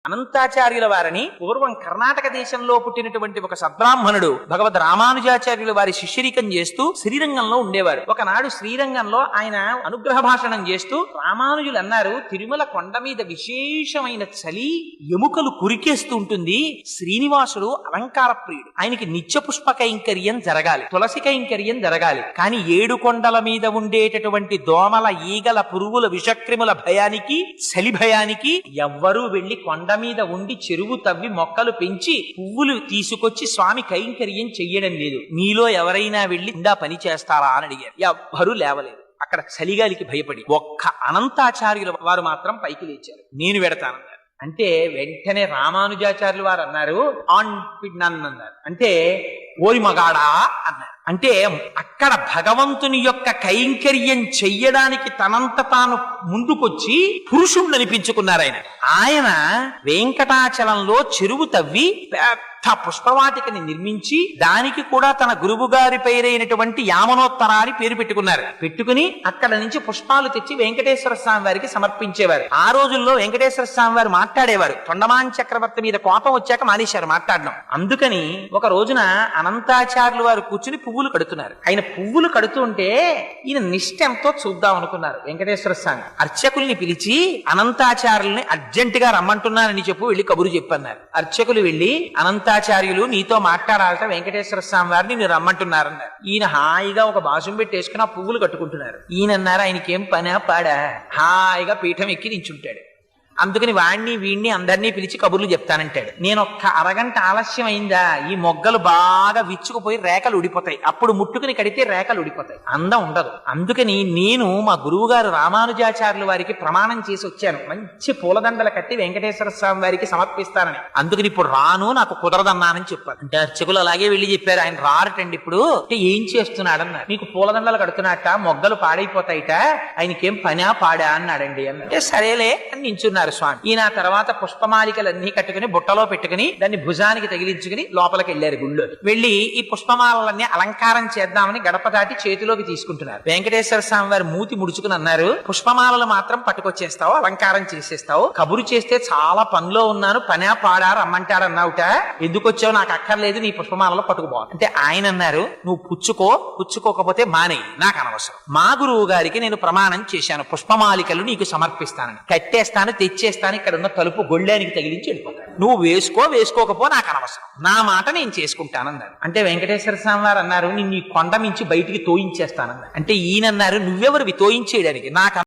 అనంతాచార్యుల వారిని పూర్వం కర్ణాటక దేశంలో పుట్టినటువంటి ఒక సద్బ్రాహ్మణుడు భగవద్ రామానుజాచార్యుల వారి శిష్యరికం చేస్తూ శ్రీరంగంలో ఉండేవారు. ఒకనాడు శ్రీరంగంలో ఆయన అనుగ్రహ భాషణం చేస్తూ రామానుజులు అన్నారు, తిరుమల కొండ మీద విశేషమైన చలి ఎముకలు కురికేస్తూ ఉంటుంది. శ్రీనివాసుడు అలంకార ప్రియుడు, ఆయనకి నిత్య పుష్ప కైంకర్యం జరగాలి, తులసి కైంకర్యం జరగాలి. కానీ 7 కొండల మీద ఉండేటటువంటి దోమల, ఈగల, పురుగుల, విషక్రిముల భయానికి, చలి భయానికి ఎవ్వరూ వెళ్లి కొండ మీద ఉండి చెరువు తవ్వి మొక్కలు పెంచి పువ్వులు తీసుకొచ్చి స్వామి కైంకర్యం చెయ్యడం లేదు. మీలో ఎవరైనా వెళ్లి ఇందా పని చేస్తారా అని అడిగారు. ఎవ్వరూ లేవలేదు. అక్కడ చలిగాలికి భయపడి ఒక్క అనంతాచార్యుల వారు మాత్రం పైకి లేచారు. నేను వెడతానన్నారు. అంటే వెంటనే రామానుజాచార్యులు వారు అన్నారు, ఆన్ పిడ్నన్ అన్నారు. అంటే ఓరి మగాడా అన్నారు. అంటే అక్కడ భగవంతుని యొక్క కైంకర్యం చెయ్యడానికి తనంత తాను ముందుకొచ్చి పురుషుణ్ణి అనిపించుకున్నారు. ఆయన వెంకటాచలంలో చెరువు తవ్వి పెద్ద పుష్పవాటికని నిర్మించి దానికి కూడా తన గురువు గారి పేరైనటువంటి యామనోత్తర అని పేరు పెట్టుకున్నారు. పెట్టుకుని అక్కడ నుంచి పుష్పాలు తెచ్చి వెంకటేశ్వర స్వామి వారికి సమర్పించేవారు. ఆ రోజుల్లో వెంకటేశ్వర స్వామి వారు మాట్లాడేవారు. తొండమాన్ చక్రవర్తి మీద కోపం వచ్చాక మానేశారు మాట్లాడడం. అందుకని ఒక రోజున అనంతాచార్యులు వారు కూర్చుని పువ్వులు కడుతున్నారు. ఆయన పువ్వులు కడుతూ ఉంటే ఈయన నిష్ఠ ఎంతో చూద్దాం అనుకున్నారు. వెంకటేశ్వర స్వామి అర్చకుల్ని పిలిచి అనంతాచార్యుల్ని అర్జెంటుగా రమ్మంటున్నానని చెప్పు, వెళ్ళి కబురు చెప్పన్నారు. అర్చకులు వెళ్లి అనంతాచార్యులు నీతో మాట్లాడాలట, వెంకటేశ్వర స్వామి వారిని మీరు రమ్మంటున్నారన్నారు. ఈయన హాయిగా ఒక బాసుం పెట్టేసుకుని ఆ పువ్వులు కట్టుకుంటున్నారు. ఈయన అన్నారు, ఆయనకేం పనా పాడా, హాయిగా పీఠం ఎక్కి నించుంటాడు. అందుకని వాణ్ణి వీణ్ణి అందరినీ పిలిచి కబుర్లు చెప్తానంటాడు. నేను ఒక్క అరగంట ఆలస్యం అయిందా ఈ మొగ్గలు బాగా విచ్చుకుపోయి రేఖలు ఉడిపోతాయి. అప్పుడు ముట్టుకుని కడితే రేఖలు ఉడిపోతాయి, అందం ఉండదు. అందుకని నేను మా గురువు గారు రామానుజాచార్యుల వారికి ప్రమాణం చేసి వచ్చాను, మంచి పూలదండలు కట్టి వెంకటేశ్వర స్వామి వారికి సమర్పిస్తానని. అందుకని ఇప్పుడు రాను, నాకు కుదరదన్నానని చెప్పారు. అంటే అర్చకులు అలాగే వెళ్ళి చెప్పారు, ఆయన రారటండి ఇప్పుడు. అంటే ఏం చేస్తున్నాడన్నారు. నీకు పూలదండలు కడుతున్నట్ట, మొగ్గలు పాడైపోతాయిట, ఆయనకేం పనా పాడా అన్నాడండి అంటే సరేలే అని నించున్నారు స్వామి. ఈయన తర్వాత పుష్పమాలికలన్నీ కట్టుకుని బుట్టలో పెట్టుకుని దాన్ని భుజానికి తగిలించుకుని లోపలికి వెళ్లారు. గుళ్ళో వెళ్లి ఈ పుష్పమాలన్నీ అలంకారం చేద్దామని గడప దాటి చేతిలోకి తీసుకుంటున్నారు. వెంకటేశ్వర స్వామి వారు మూతి ముడుచుకుని అన్నారు, పుష్పమాలలు మాత్రం పట్టుకొచ్చేస్తావు, అలంకారం చేసేస్తావు, కబురు చేస్తే చాలా పనిలో ఉన్నాను, పనా పాడా రమ్మంటారన్నావుట, ఎందుకు వచ్చావు, నాకు అక్కర్లేదు, నీ పుష్పమాలలో పట్టుకుపో అంటే ఆయన అన్నారు, నువ్వు పుచ్చుకోకపోతే మానేయి, నాకు అనవసరం. మా గురువు గారికి నేను ప్రమాణం చేశాను, పుష్పమాలికలు నీకు సమర్పిస్తానని, కట్టేస్తాను, తెచ్చేస్తాను, ఇక్కడ ఉన్న తలుపు గొళ్ళానికి తగిలించి వెళ్ళిపోతాను, నువ్వు వేసుకోకపో నాకు అనవసరం, నా మాట నేను చేసుకుంటానన్నారు. అంటే వెంకటేశ్వర స్వామి వారు అన్నారు, నిన్ను ఈ కొండ మించి బయటికి తోయించేస్తానన్నారు. అంటే ఈయనన్నారు, నువ్వెవరివి తోయించేయడానికి, నాకు